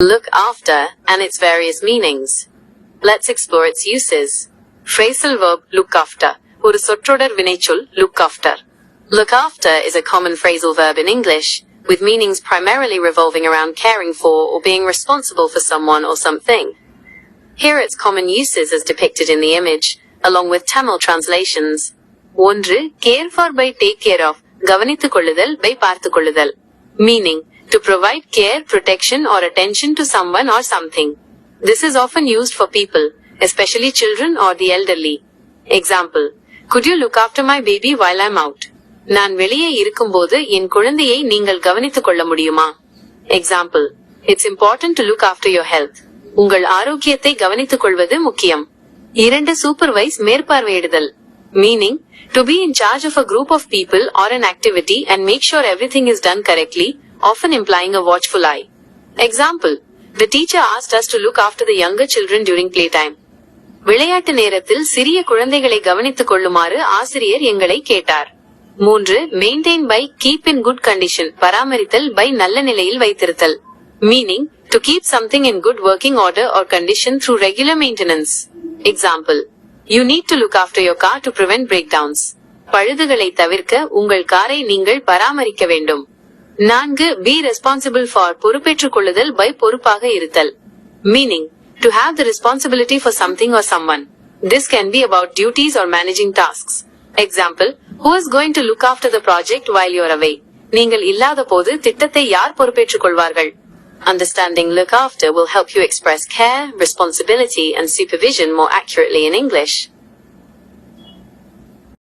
Look after and its various meanings. Let's explore its uses. Phrasal verb look after. ஒரு சொற்றொடர் வினைச்சொல் look after. Look after is a common phrasal verb in English, with meanings primarily revolving around caring for or being responsible for someone or something. Here its common uses as depicted in the image, along with Tamil translations. 1. Care for by take care of. கவனித்துக் கொள்ளுதல் by பார்த்துக் கொள்ளுதல். Meaning, to provide care, protection or attention to someone or something. This is often used for people, especially children or the elderly. Example, could you look after my baby while I'm out? நான் வெளியே இருக்கும்போது என் குழந்தையை நீங்கள் கவனித்துக் கொள்ள முடியுமா? Example, it's important to look after your health. உங்கள் ஆரோக்கியத்தை கவனித்துக் கொள்வது முக்கியம். 2. Supervise மேற்பார்வையிடுதல். Meaning, to be in charge of a group of people or an activity and make sure everything is done correctly, often implying a watchful eye. Example, the teacher asked us to look after the younger children during playtime. விளையாட்டு நேரத்தில் சிறிய குழந்தைகளை கவனித்துக் கொள்ளுமாறு ஆசிரியர் எங்களை கேட்டார். 3. Maintain by keep in good condition. பராமரித்தல் by நல்ல நிலையில் வைத்திருத்தல். Meaning, to keep something in good working order or condition through regular maintenance. Example, you need to look after your car to prevent breakdowns. பழுதுகளை தவிர்க்க உங்கள் காரை நீங்கள் பராமரிக்க வேண்டும். 4. Be responsible for. பொறுப்பேற்றுக் கொள்ளுதல் by பொறுப்பாக இருத்தல். Meaning, to have the responsibility for something or someone. This can be about duties or managing tasks. Example, who is going to look after the project while you're away? நீங்கள் இல்லாத போது திட்டத்தை யார் பொறுப்பேற்றுக் கொள்வார்கள்? Understanding look after will help you express care, responsibility and supervision more accurately in English.